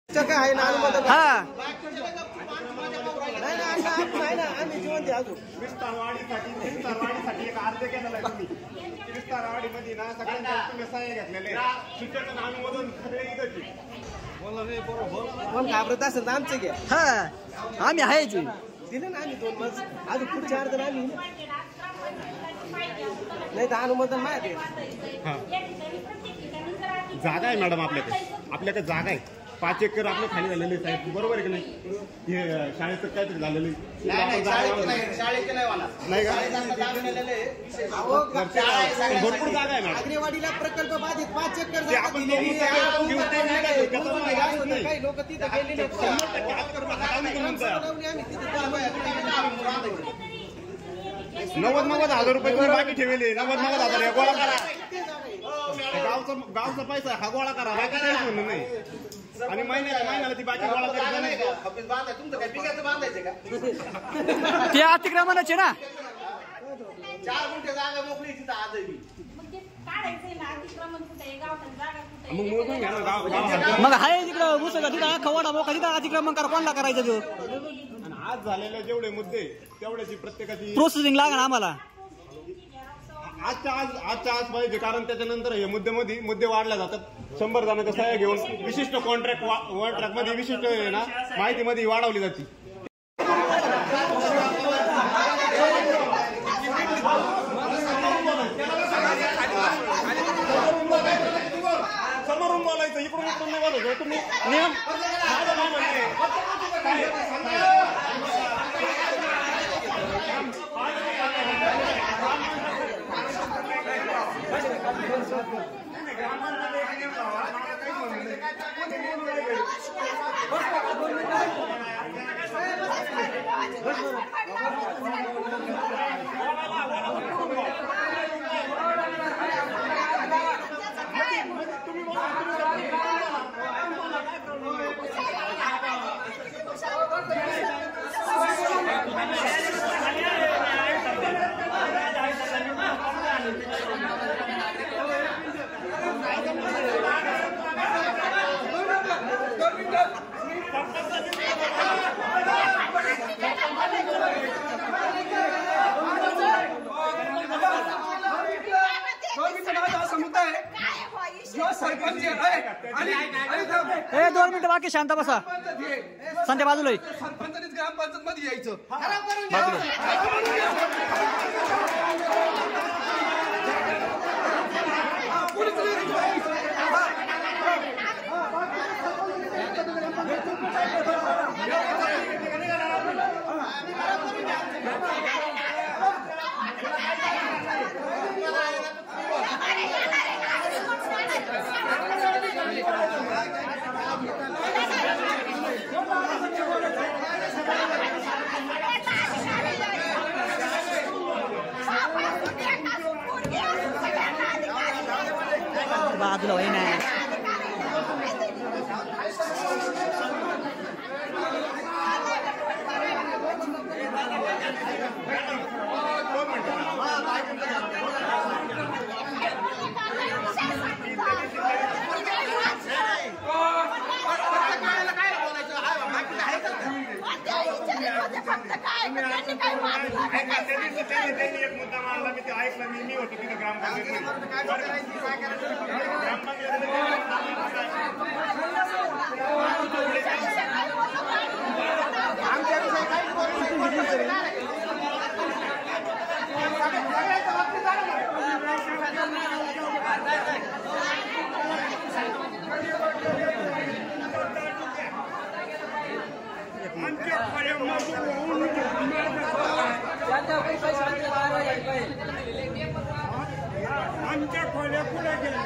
आहे ना हा नाही ना आम्ही जिवंत अजून विस्तारवाढीसाठी एक अर्ज केलेला आहे तुम्ही विस्तारवाढीमध्ये ना सगळ्यांना तुम्ही सहाय्य घेतलेले शिक्षण अनुमोदन सगळे इकडची कोण घाबरत असेल तर आमचं घ्या हा आम्ही आहेच दिलं ना आम्ही 2 मज अजून पुढचे अर्ज आम्ही नाही तर अनुमोदन माहिती जागा आहे मॅडम आपल्याकडे जागा आहे 5 एकर आपलं खाली झालेले साहेब बरोबर आहे की नाही हे शाळेचं काहीतरी झालेलं भरपूर जागा आहे मॅडम आग्रेवाडीला प्रकल्प बाधित 5 एकर आपण काही लोक तिथे गेलेले 90,000 रुपये तुम्ही बाकी ठेवले 90,000 हे गोळा करा गावचा पैसा हा गोळा करा बाकी काही म्हणणं नाही आणि महिन्याला ती बाकी गोळा करायचं नाही तुमचं काय पिकाचं बांधायचं का ते अतिक्रमणाचे ना 4 गुंठे जागा मोकळी तिथं आजही मग आहे तिकडं उसं तिथं खवडा मोका तिथं अतिक्रमण करा कोणला करायचं तो आज झालेले जेवढे मुद्दे तेवढ्याची प्रत्येकाची प्रोसेसिंग लागणार आम्हाला आजच्या आज पाहिजे कारण त्याच्यानंतर हे मुद्दे वाढल्या जातात 100 जणांच्या सह्या घेऊन विशिष्ट कॉन्ट्रॅक्ट मध्ये विशिष्ट ना माहितीमध्ये वाढवली जाते समोरून बोलायचं इकडून नाही बोलायचं तुम्ही नियम ए 2 मिनिटं बाकी शांत बसा संध्या बाजूला सरपंचानेच ग्रामपंचायत मध्ये यायचं बाजूला होई ना एक मुद्दा मांडला मी ते ऐकलं मी होतो तिथे आमच्या खोल्या पुढे गेल्या